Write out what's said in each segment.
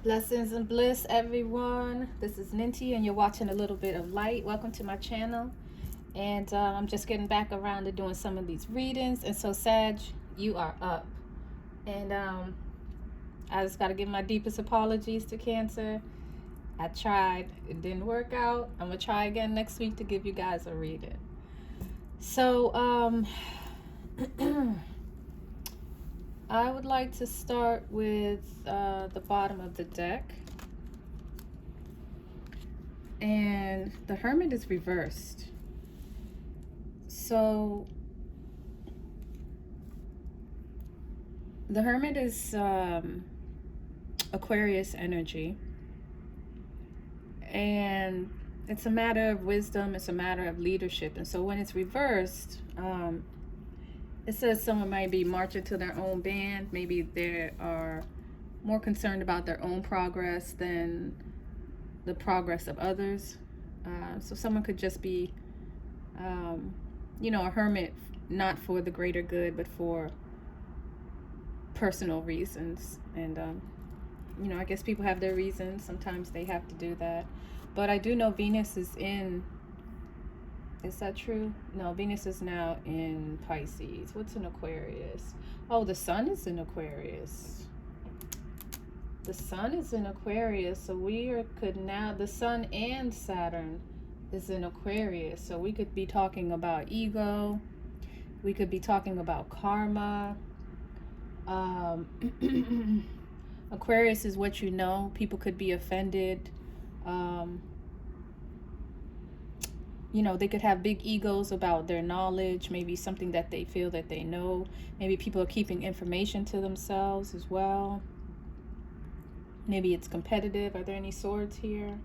Blessings and bliss, everyone. This is Ninty, and you're watching A Little Bit of Light. Welcome to my channel. And I'm just getting back around to doing some of these readings. And so, Sag, you are up. And I just got to give my deepest apologies to Cancer. I tried. It didn't work out. I'm going to try again next week to give you guys a reading. So, I would like to start with the bottom of the deck. And the Hermit is reversed. So the Hermit is Aquarius energy. And it's a matter of wisdom. It's a matter of leadership. And so when it's reversed, it says someone might be marching to their own band. Maybe they are more concerned about their own progress than the progress of others. So someone could just be, a hermit, not for the greater good, but for personal reasons. And, I guess people have their reasons. Sometimes they have to do that. But I do know Venus is in... Is that true? No, Venus is now in Pisces. What's in Aquarius? Oh, the Sun is in Aquarius. The Sun is in Aquarius. So the Sun and Saturn is in Aquarius. So we could be talking about ego. We could be talking about karma. Aquarius is what you know. People could be offended. They could have big egos about their knowledge, maybe something that they feel that they know. Maybe people are keeping information to themselves as well. Maybe it's competitive. Are there any swords here?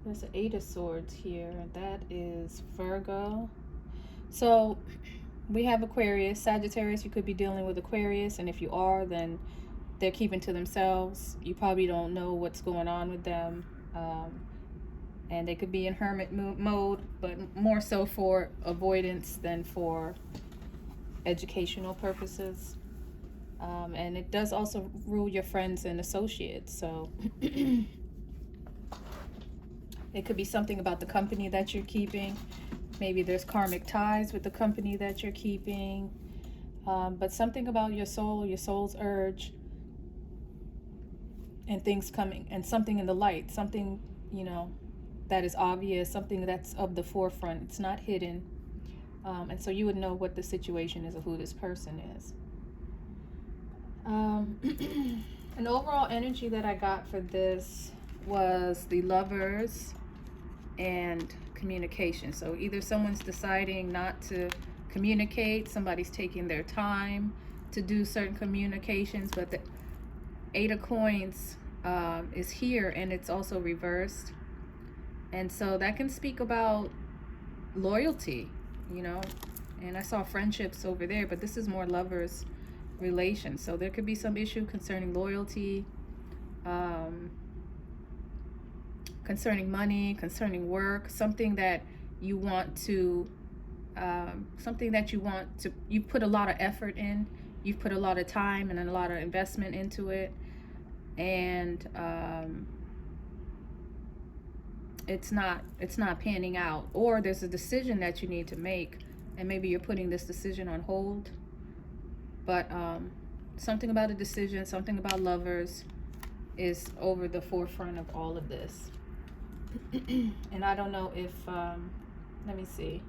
There's an 8 of Swords here. That is Virgo. So we have Aquarius, Sagittarius. You could be dealing with Aquarius, and if you are, then they're keeping to themselves. You probably don't know what's going on with them. And they could be in hermit mode, but more so for avoidance than for educational purposes. And it does also rule your friends and associates. So it could be something about the company that you're keeping. Maybe there's karmic ties with the company that you're keeping. But something about your soul, your soul's urge, and things coming, and something in the light, something, that is obvious, something that's of the forefront. It's not hidden. And so you would know what the situation is or who this person is. An overall energy that I got for this was the Lovers and communication. So either someone's deciding not to communicate, somebody's taking their time to do certain communications, but the 8 of Coins is here, and it's also reversed. And so that can speak about loyalty, and I saw friendships over there, but this is more lovers relations. So there could be some issue concerning loyalty, concerning money, concerning work, something that you want to, you put a lot of effort in, you've put a lot of time and a lot of investment into it, and it's not panning out, or there's a decision that you need to make, and maybe you're putting this decision on hold. But something about a decision, something about lovers is over the forefront of all of this. And I don't know if let me see.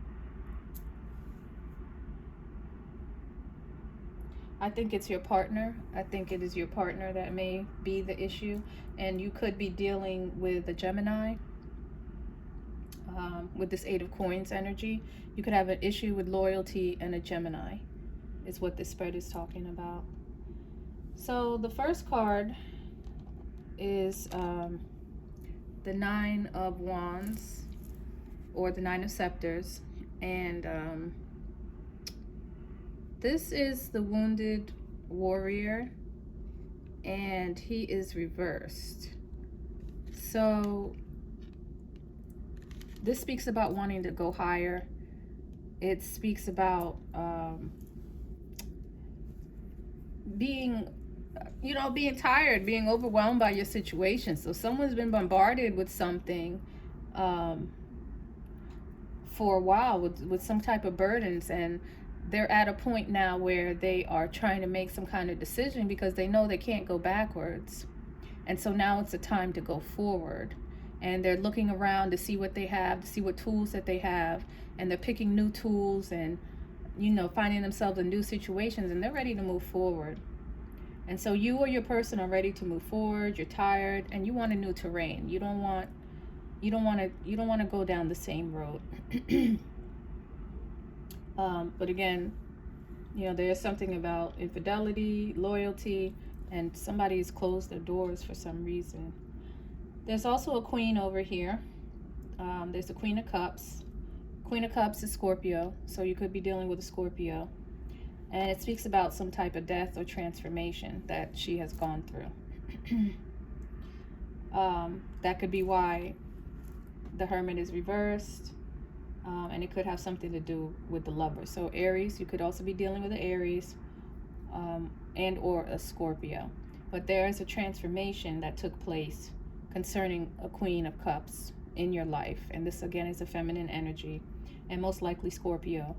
I think it's your partner. I think it is your partner that may be the issue. And you could be dealing with a Gemini with this 8 of Coins energy. You could have an issue with loyalty and a Gemini is what this spread is talking about. So the first card is the 9 of Wands, or the 9 of Scepters. And this is the Wounded Warrior, and he is reversed. So this speaks about wanting to go higher. It speaks about being, being tired, being overwhelmed by your situation. So someone's been bombarded with something for a while, with some type of burdens, and they're at a point now where they are trying to make some kind of decision because they know they can't go backwards. And so now it's a time to go forward. And they're looking around to see what they have, to see what tools that they have, and they're picking new tools and, finding themselves in new situations, and they're ready to move forward. And so you or your person are ready to move forward. You're tired and you want a new terrain. You don't want to go down the same road. But again, there's something about infidelity, loyalty, and somebody's closed their doors for some reason. There's also a queen over here. There's the Queen of Cups. Queen of Cups is Scorpio, so you could be dealing with a Scorpio. And it speaks about some type of death or transformation that she has gone through. That could be why the Hermit is reversed. And it could have something to do with the Lover. So Aries, you could also be dealing with an Aries and or a Scorpio. But there is a transformation that took place concerning a Queen of Cups in your life. And this again is a feminine energy, and most likely Scorpio.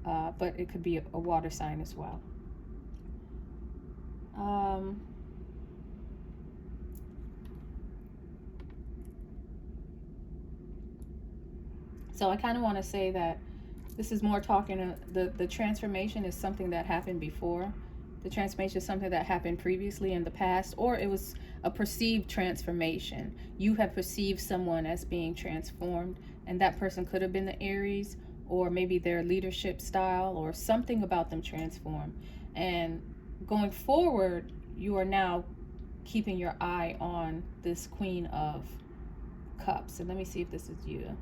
But it could be a water sign as well. So I kind of want to say that this is more talking, the transformation is something that happened before. The transformation is something that happened previously in the past, or it was a perceived transformation. You have perceived someone as being transformed, and that person could have been the Aries, or maybe their leadership style or something about them transformed. And going forward, you are now keeping your eye on this Queen of Cups. And let me see if this is you.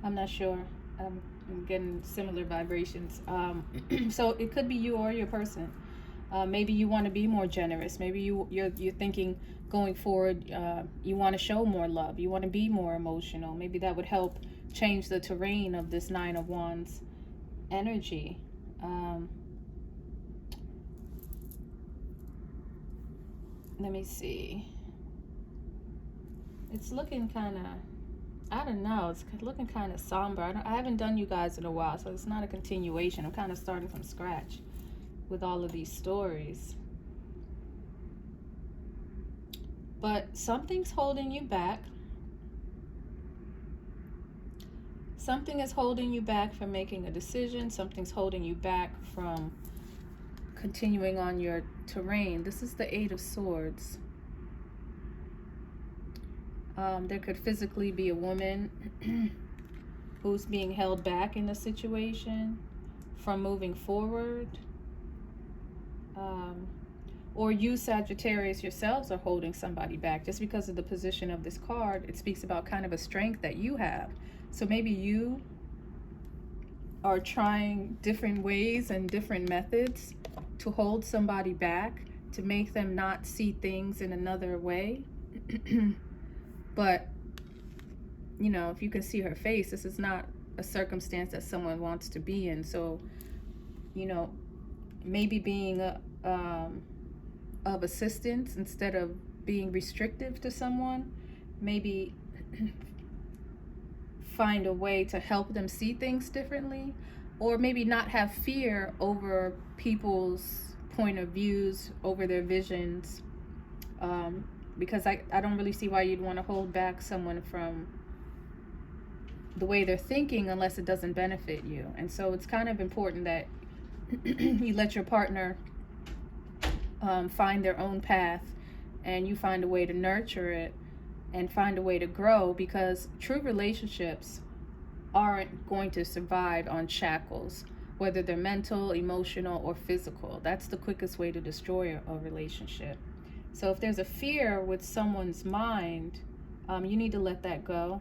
I'm not sure. I'm getting similar vibrations. So it could be you or your person. Maybe you want to be more generous. Maybe you're thinking going forward, you want to show more love. You want to be more emotional. Maybe that would help change the terrain of this Nine of Wands energy. Let me see. It's looking kind of, I don't know, it's looking kind of somber. I haven't done you guys in a while, so it's not a continuation. I'm kind of starting from scratch with all of these stories. But something's holding you back. Something is holding you back from making a decision. Something's holding you back from continuing on your terrain. This is the Eight of Swords. There could physically be a woman who's being held back in a situation from moving forward. Or you, Sagittarius, yourselves are holding somebody back. Just because of the position of this card, it speaks about kind of a strength that you have. So maybe you are trying different ways and different methods to hold somebody back, to make them not see things in another way. But, if you can see her face, this is not a circumstance that someone wants to be in. So, maybe being of assistance instead of being restrictive to someone, maybe find a way to help them see things differently, or maybe not have fear over people's point of views, over their visions, because I don't really see why you'd want to hold back someone from the way they're thinking unless it doesn't benefit you. And so it's kind of important that you let your partner find their own path, and you find a way to nurture it and find a way to grow, because true relationships aren't going to survive on shackles, whether they're mental, emotional, or physical. That's the quickest way to destroy a relationship. So if there's a fear with someone's mind, you need to let that go.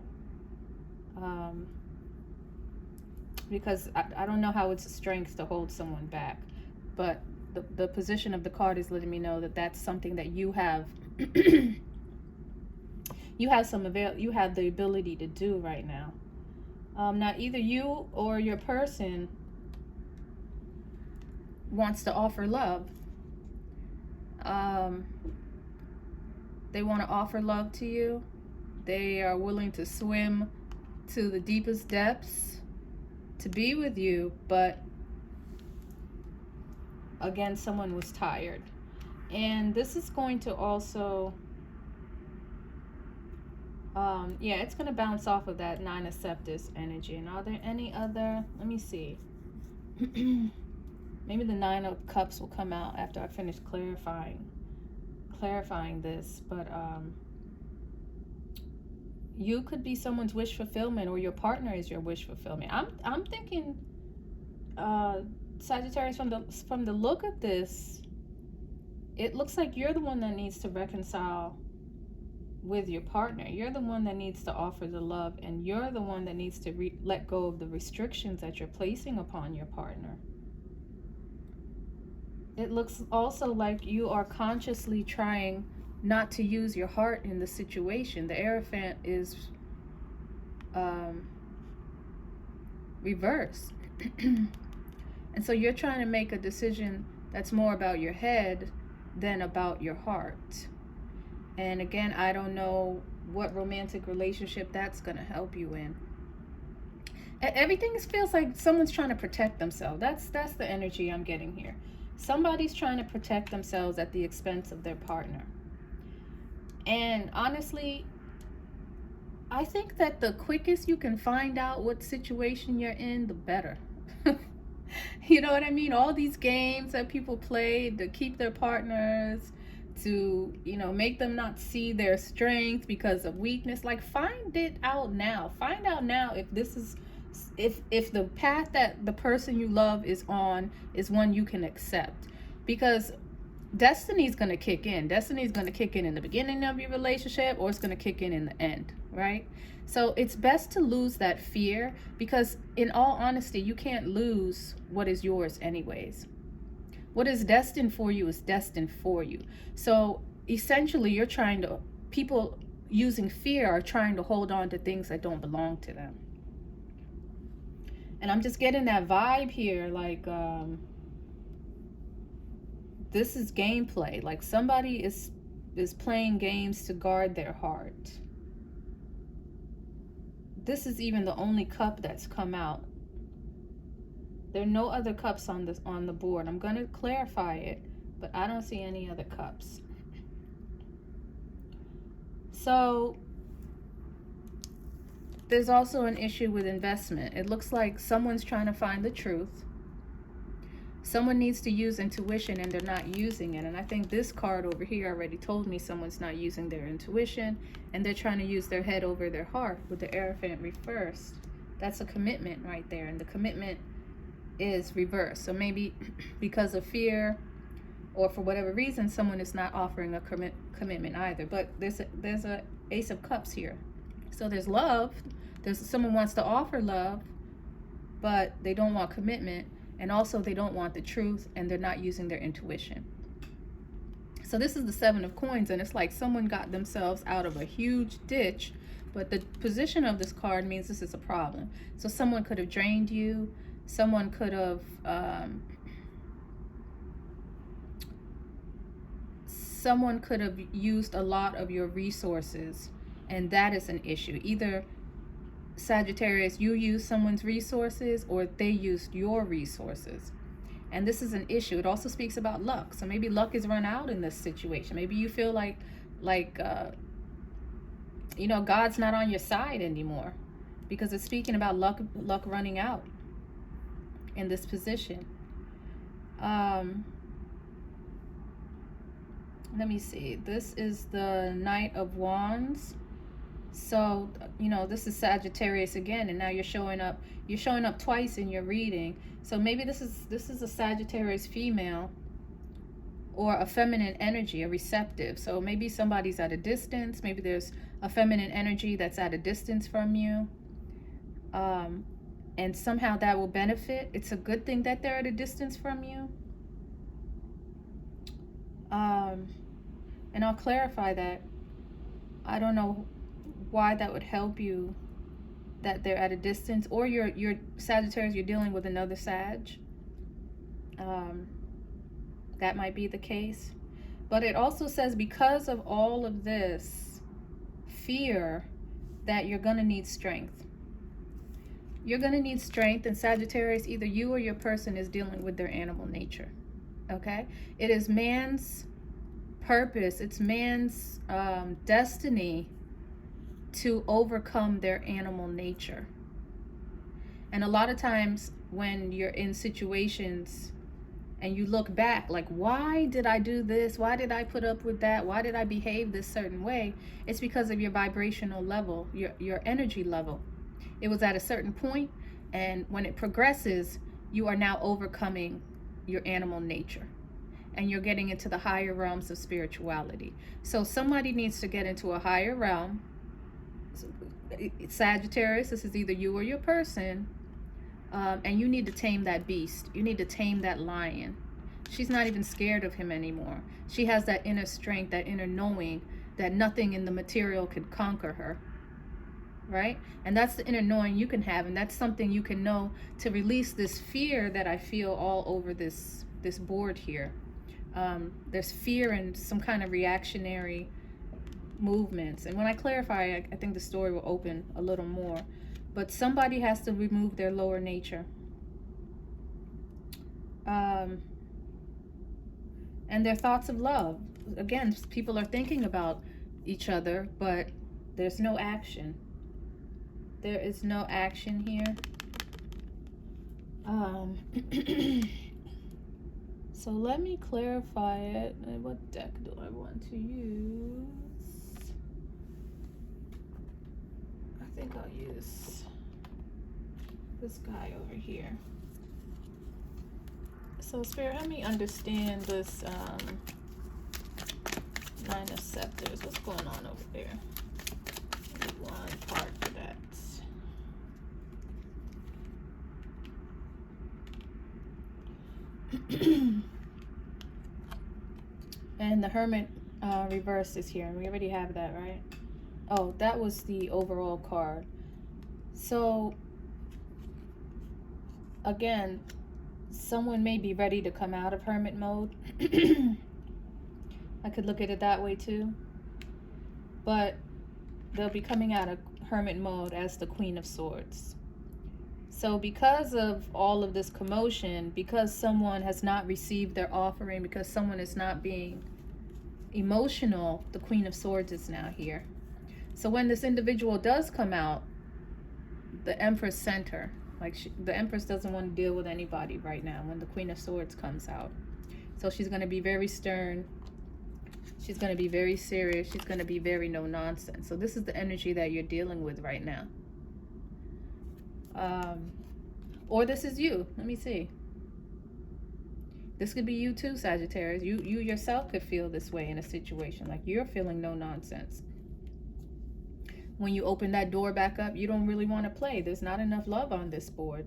Because I don't know how it's a strength to hold someone back, but the position of the card is letting me know that that's something that you have you have you have the ability to do right now. Now either you or your person wants to offer love. um, they want to offer love to you. They are willing to swim to the deepest depths to be with you, but again, someone was tired. And this is going to also, yeah, it's going to bounce off of that Nine of Scepters energy. And are there any other, let me see. Maybe the Nine of Cups will come out after I finish clarifying this. But you could be someone's wish fulfillment, or your partner is your wish fulfillment. I'm thinking, Sagittarius, from the look of this, it looks like you're the one that needs to reconcile with your partner. You're the one that needs to offer the love, and you're the one that needs to let go of the restrictions that you're placing upon your partner. It looks also like you are consciously trying not to use your heart in the situation. The Hierophant is reversed. And so you're trying to make a decision that's more about your head than about your heart. And again, I don't know what romantic relationship that's going to help you in. Everything feels like someone's trying to protect themselves. That's the energy I'm getting here. Somebody's trying to protect themselves at the expense of their partner. And honestly, I think that the quickest you can find out what situation you're in, the better. You know what I mean? All these games that people play to keep their partners, to, you know, make them not see their strength because of weakness. Like, find it out now. Find out now if this is, if the path that the person you love is on is one you can accept. Because destiny is going to kick in. Destiny is going to kick in the beginning of your relationship, or it's going to kick in the end, right? So it's best to lose that fear, because in all honesty, you can't lose what is yours anyways. What is destined for you is destined for you. So essentially, you're trying to, people using fear are trying to hold on to things that don't belong to them. And I'm just getting that vibe here, like, this is gameplay. Like, somebody is playing games to guard their heart. This is even the only cup that's come out. There are no other cups on the board. I'm going to clarify it, but I don't see any other cups. So there's also an issue with investment. It looks like someone's trying to find the truth. Someone needs to use intuition and they're not using it. And I think this card over here already told me someone's not using their intuition and they're trying to use their head over their heart with the Hierophant reversed. That's a commitment right there. And the commitment is reversed. So maybe because of fear or for whatever reason, someone is not offering a commitment either. But there's a Ace of Cups here. So there's love. Someone wants to offer love, but they don't want commitment. And also they don't want the truth, and they're not using their intuition. So this is the Seven of Coins, and it's like someone got themselves out of a huge ditch, but the position of this card means this is a problem. So someone could have drained you. Someone could have used a lot of your resources, and that is an issue. Either Sagittarius, you use someone's resources, or they used your resources. And this is an issue. It also speaks about luck. So maybe luck is run out in this situation. Maybe you feel like you know, God's not on your side anymore, because it's speaking about luck running out in this position. Let me see. This is the Knight of Wands. So, you know, this is Sagittarius again, and now you're showing up twice in your reading. So maybe this is a Sagittarius female or a feminine energy, a receptive. So maybe somebody's at a distance. Maybe there's a feminine energy that's at a distance from you. And somehow that will benefit. It's a good thing that they're at a distance from you. And I'll clarify that. I don't know why that would help you, that they're at a distance, or you're Sagittarius, you're dealing with another Sag. That might be the case. But it also says because of all of this fear that you're going to need strength. You're going to need strength, and Sagittarius, either you or your person is dealing with their animal nature. Okay? It is man's purpose, it's man's destiny to overcome their animal nature. And a lot of times when you're in situations and you look back, like, why did I do this? Why did I put up with that? Why did I behave this certain way? It's because of your vibrational level, your energy level. It was at a certain point, and when it progresses, you are now overcoming your animal nature, and you're getting into the higher realms of spirituality. So somebody needs to get into a higher realm. Sagittarius, this is either you or your person. And you need to tame that beast. You need to tame that lion. She's not even scared of him anymore. She has that inner strength, that inner knowing that nothing in the material could conquer her. Right? And that's the inner knowing you can have. And that's something you can know to release this fear that I feel all over this board here. There's fear and some kind of reactionary movements. And when I clarify, I think the story will open a little more. But somebody has to remove their lower nature. And their thoughts of love. Again, people are thinking about each other, but there's no action. There is no action here. So let me clarify it. What deck do I want to use? I think I'll use this guy over here. So Spirit, help me understand this 9 of Scepters. What's going on over there? One part for that. And the Hermit reverse is here. We already have that, right? Oh, that was the overall card. So again, someone may be ready to come out of hermit mode. I could look at it that way too. But they'll be coming out of hermit mode as the Queen of Swords. So because of all of this commotion, because someone has not received their offering, because someone is not being emotional, the Queen of Swords is now here. So when this individual does come out, the Empress sent her. Like the Empress doesn't want to deal with anybody right now when the Queen of Swords comes out. So she's going to be very stern. She's going to be very serious. She's going to be very no nonsense. So this is the energy that you're dealing with right now. Or this is you. Let me see. This could be you too, Sagittarius. You yourself could feel this way in a situation. Like you're feeling no nonsense. When you open that door back up, you don't really want to play. There's not enough love on this board.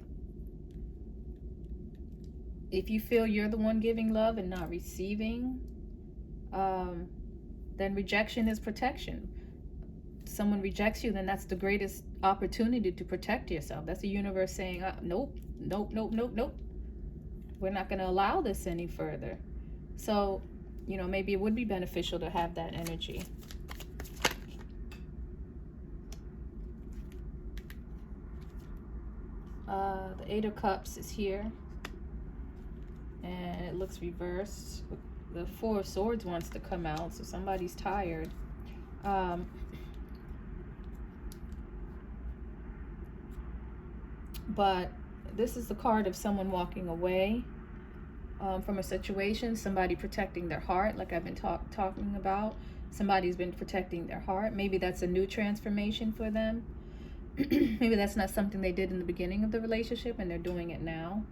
If you feel you're the one giving love and not receiving, then rejection is protection. Someone rejects you, then that's the greatest opportunity to protect yourself. That's the universe saying, nope, nope, nope, nope, nope. We're not going to allow this any further. So, you know, maybe it would be beneficial to have that energy. The Eight of Cups is here. And it looks reversed. The Four of Swords wants to come out, so somebody's tired. But this is the card of someone walking away from a situation, somebody protecting their heart, like I've been talking about. Somebody's been protecting their heart. Maybe that's a new transformation for them. Maybe that's not something they did in the beginning of the relationship and they're doing it now.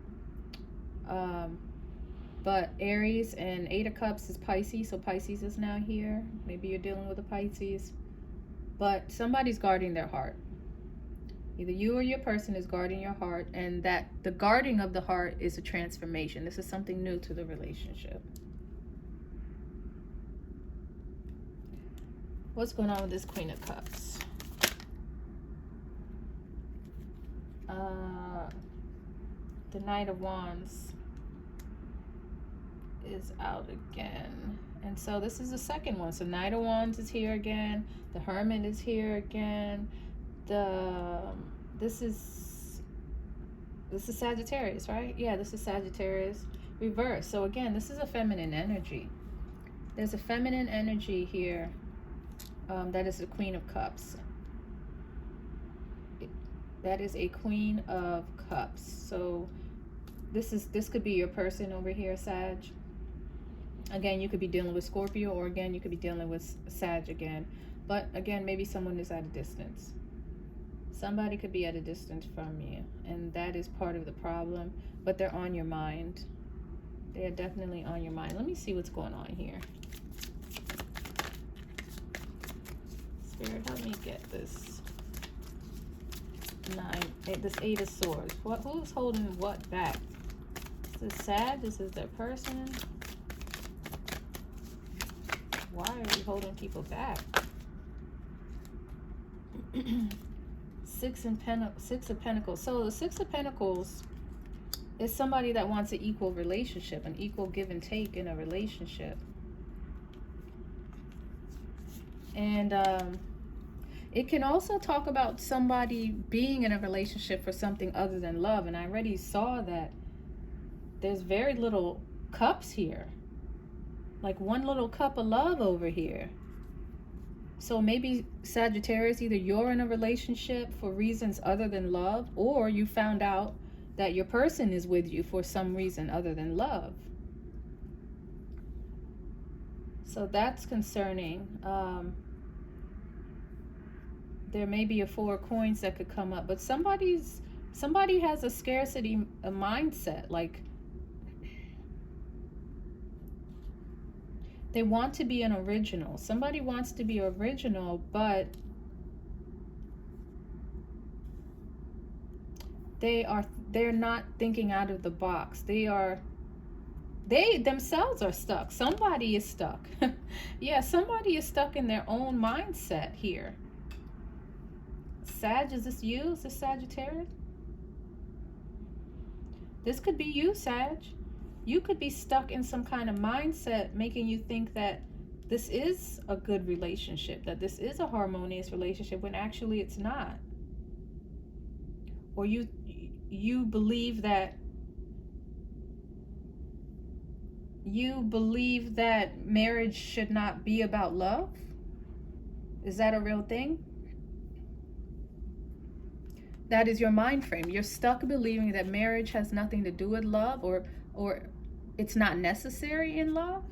But Aries and Eight of Cups is Pisces, so Pisces is now here. Maybe you're dealing with a Pisces. But somebody's guarding their heart. Either you or your person is guarding your heart, and that the guarding of the heart is a transformation. This is something new to the relationship. What's going on with this Queen of Cups? The Knight of Wands is out again. And so this is the second one. So Knight of Wands is here again. The Hermit is here again. This is Sagittarius, right? Yeah, this is Sagittarius reverse. So again, this is a feminine energy. There's a feminine energy here. That is the Queen of Cups. That is a Queen of Cups. So this could be your person over here, Sag. Again, you could be dealing with Scorpio, or again, you could be dealing with Sag again. But again, maybe someone is at a distance. Somebody could be at a distance from you, and that is part of the problem. But they're on your mind. They are definitely on your mind. Let me see what's going on here. Spirit, help me get this. This Eight of Swords. Who's holding what back? This is Sag. This is their person. Why are we holding people back? Six of Pentacles. So the Six of Pentacles is somebody that wants an equal relationship, an equal give and take in a relationship. And it can also talk about somebody being in a relationship for something other than love. And I already saw that there's very little cups here. Like one little cup of love over here. So maybe Sagittarius, either you're in a relationship for reasons other than love, or you found out that your person is with you for some reason other than love. So that's concerning. There may be a Four of Coins that could come up, but somebody has a scarcity mindset. Like they want to be an original. Somebody wants to be original, but they're not thinking out of the box. They themselves are stuck. Somebody is stuck. Yeah, somebody is stuck in their own mindset here. Sag, is this you? Is this Sagittarius? This could be you, Sag. You could be stuck in some kind of mindset making you think that this is a good relationship, that this is a harmonious relationship, when actually it's not. Or you believe that marriage should not be about love. Is that a real thing? That is your mind frame. You're stuck believing that marriage has nothing to do with love, or it's not necessary in love.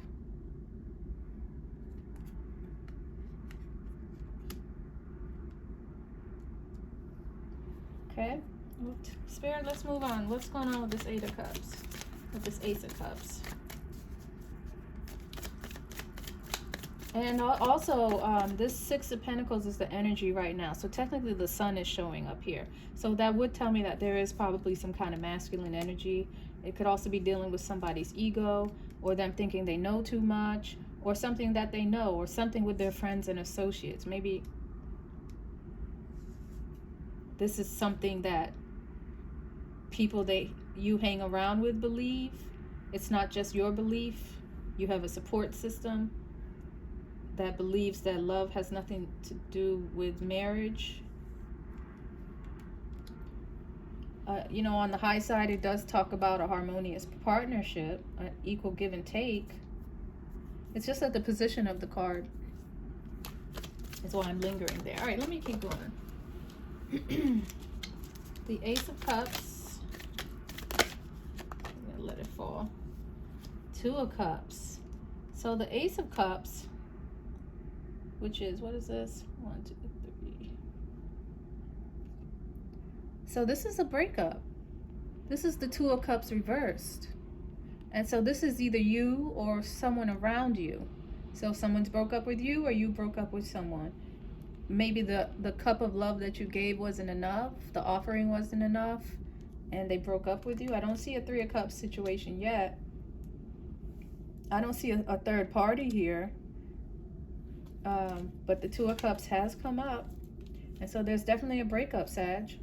Okay, Spirit, let's move on. What's going on with this Eight of Cups? With this Ace of Cups? And also, this Six of Pentacles is the energy right now. So technically the Sun is showing up here. So that would tell me that there is probably some kind of masculine energy. It could also be dealing with somebody's ego, or them thinking they know too much, or something that they know, or something with their friends and associates. Maybe this is something that people you hang around with believe. It's not just your belief. You have a support system that believes that love has nothing to do with marriage. You know, on the high side, it does talk about a harmonious partnership, an equal give and take. It's just that the position of the card is why I'm lingering there. All right, let me keep going. The Ace of Cups. I'm gonna let it fall. Two of Cups. So the Ace of Cups, which is, what is this? 1, 2, 3. So this is a breakup. This is the Two of Cups reversed. And so this is either you or someone around you. So if someone's broke up with you, or you broke up with someone. Maybe the cup of love that you gave wasn't enough. The offering wasn't enough. And they broke up with you. I don't see a Three of Cups situation yet. I don't see a third party here. But the Two of Cups has come up. And so there's definitely a breakup, Sag.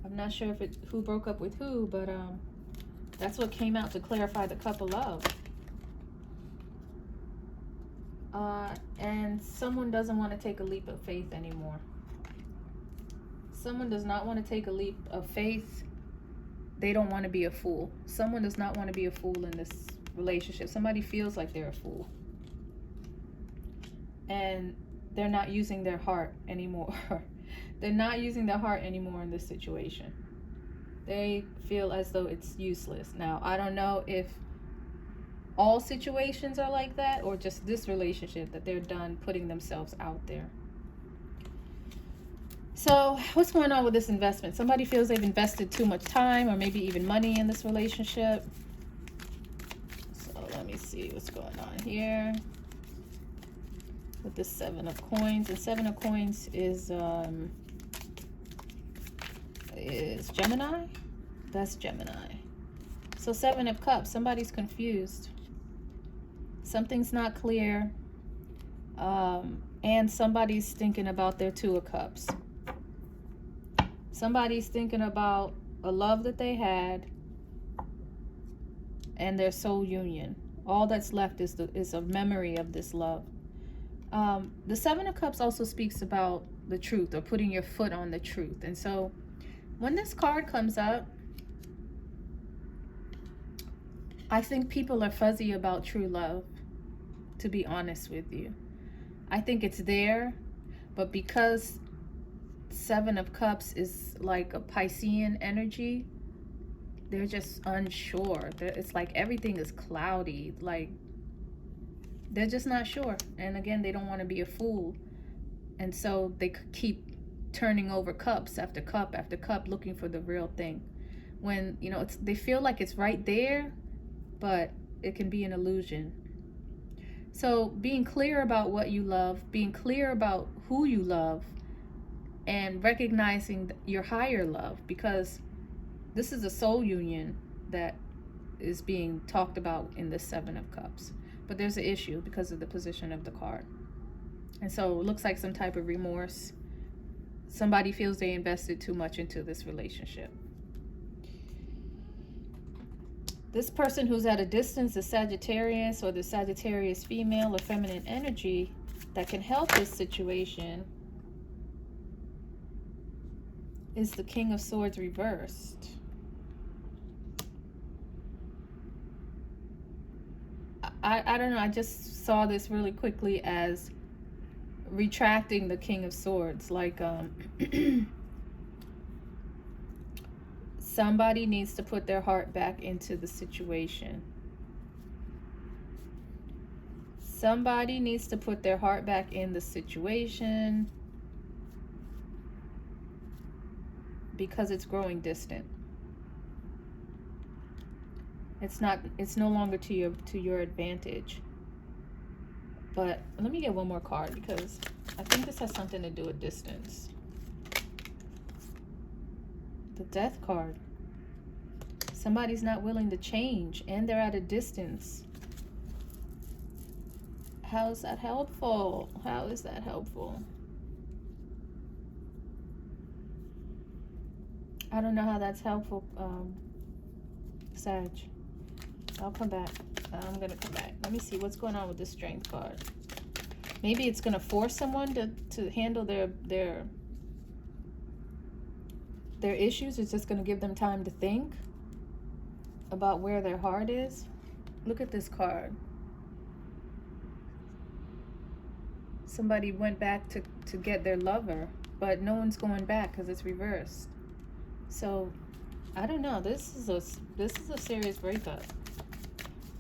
I'm not sure if it who broke up with who, but that's what came out to clarify the cup of love. And someone doesn't want to take a leap of faith anymore. Someone does not want to take a leap of faith. They don't want to be a fool. Someone does not want to be a fool in this relationship. Somebody feels like they're a fool. And they're not using their heart anymore. They're not using their heart anymore in this situation. They feel as though it's useless. Now, I don't know if all situations are like that or just this relationship, that they're done putting themselves out there. So what's going on with this investment? Somebody feels they've invested too much time or maybe even money in this relationship. So let me see what's going on here with the 7 of coins. And 7 of coins is Gemini. That's Gemini. So 7 of cups, somebody's confused. Something's not clear. And somebody's thinking about their 2 of cups. Somebody's thinking about a love that they had and their soul union. All that's left is a memory of this love. The 7 of cups also speaks about the truth, or putting your foot on the truth. And so when this card comes up, I think people are fuzzy about true love, to be honest with you. I think it's there, but because 7 of cups is like a Piscean energy, they're just unsure. It's like everything is cloudy. Like, they're just not sure. And again, they don't want to be a fool. And so they keep turning over cups after cup after cup, looking for the real thing. When, you know, they feel like it's right there, but it can be an illusion. So being clear about what you love, being clear about who you love, and recognizing your higher love, because this is a soul union that is being talked about in the 7 of cups. But there's an issue because of the position of the card. And so it looks like some type of remorse. Somebody feels they invested too much into this relationship. This person who's at a distance, the Sagittarius or the Sagittarius female or feminine energy that can help this situation is the King of Swords reversed. I don't know, I just saw this really quickly as retracting the King of Swords. Like, somebody needs to put their heart back into the situation. Somebody needs to put their heart back in the situation because it's growing distant. It's no longer to your advantage. But let me get one more card, because I think this has something to do with distance. The Death card. Somebody's not willing to change and they're at a distance. How is that helpful? How is that helpful? I don't know how that's helpful, Sag. I'll come back. I'm going to come back. Let me see what's going on with the Strength card. Maybe it's going to force someone to handle their issues. It's just going to give them time to think about where their heart is. Look at this card. Somebody went back to get their lover, but no one's going back because it's reversed. So I don't know. This is a serious breakup.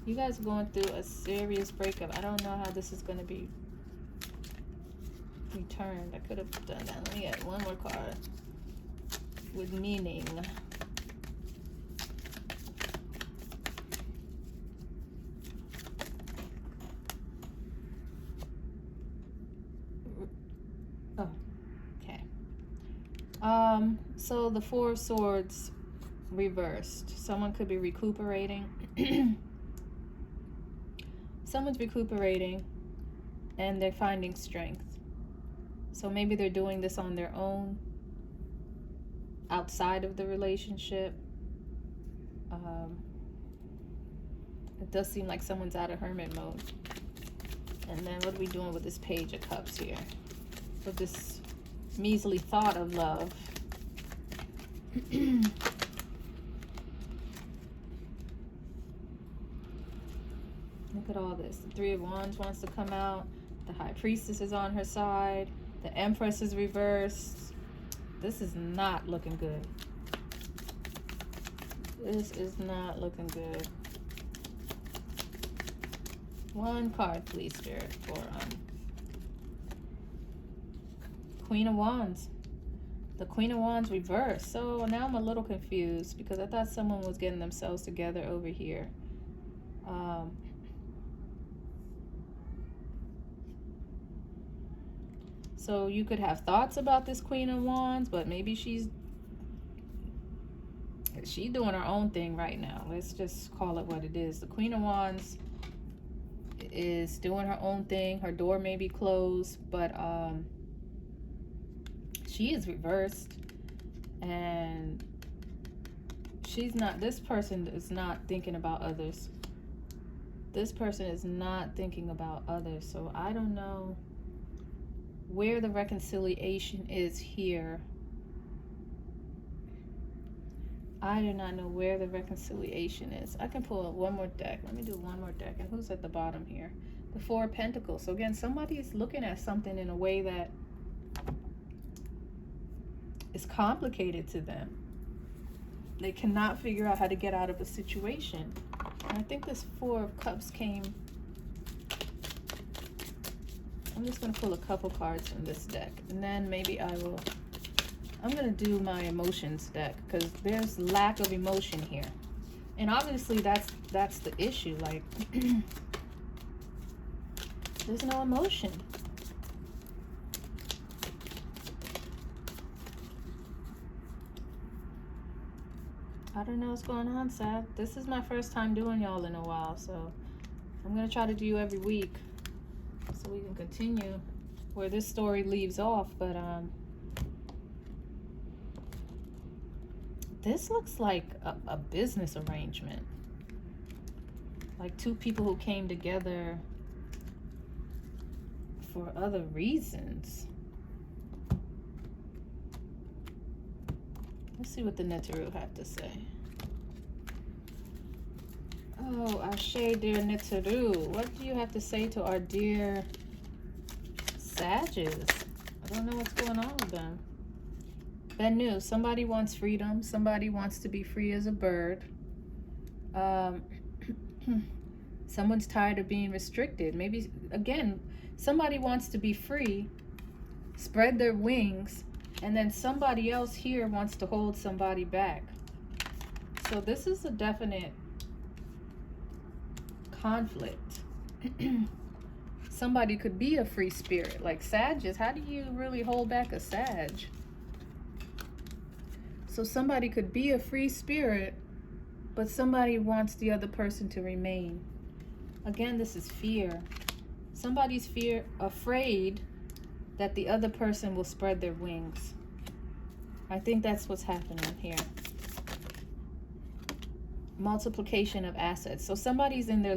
You guys are going through a serious breakup. I don't know how this is going to be returned. I could have done that. Let me get one more card with meaning. Oh, okay. So the 4 of Swords reversed. Someone could be recuperating. Someone's recuperating and they're finding strength. So maybe they're doing this on their own. outside of the relationship. It does seem like someone's out of hermit mode. And then what are we doing with this Page of Cups here? With this measly thought of love. Look at all this. The Three of Wands wants to come out. The High Priestess is on her side. The Empress is reversed. This is not looking good. This is not looking good. One card, please, Spirit, for Queen of Wands. The Queen of Wands reversed. So now I'm a little confused because I thought someone was getting themselves together over here. So you could have thoughts about this Queen of Wands, but maybe she's doing her own thing right now. Let's just call it what it is. The Queen of Wands is doing her own thing. Her door may be closed, but she is reversed, and she's not, this person is not thinking about others. This person is not thinking about others. So I don't know where the reconciliation is here. I do not know where the reconciliation is. I can pull one more deck. Let me do one more deck. And who's at the bottom here? The Four of Pentacles. So again, somebody is looking at something in a way that is complicated to them. They cannot figure out how to get out of a situation. And I think this Four of Cups came. I'm just going to pull a couple cards from this deck. And then maybe I'm going to do my emotions deck, because there's lack of emotion here. And obviously that's the issue. Like, there's no emotion. I don't know what's going on, Sag. This is my first time doing y'all in a while, so I'm going to try to do you every week so we can continue where this story leaves off. But this looks like a business arrangement, like two people who came together for other reasons. Let's see what the Neteru have to say. Oh, Ashe, dear Neteru. What do you have to say to our dear Sages? I don't know what's going on with them. Bennu, somebody wants freedom. Somebody wants to be free as a bird. Someone's tired of being restricted. Maybe, again, somebody wants to be free, spread their wings, and then somebody else here wants to hold somebody back. So this is a definite conflict. Somebody could be a free spirit. Like Sagittarius, how do you really hold back a Sag? So somebody could be a free spirit, but somebody wants the other person to remain. Again, this is fear. Somebody's afraid that the other person will spread their wings. I think that's what's happening here. Multiplication of assets. So somebody's in their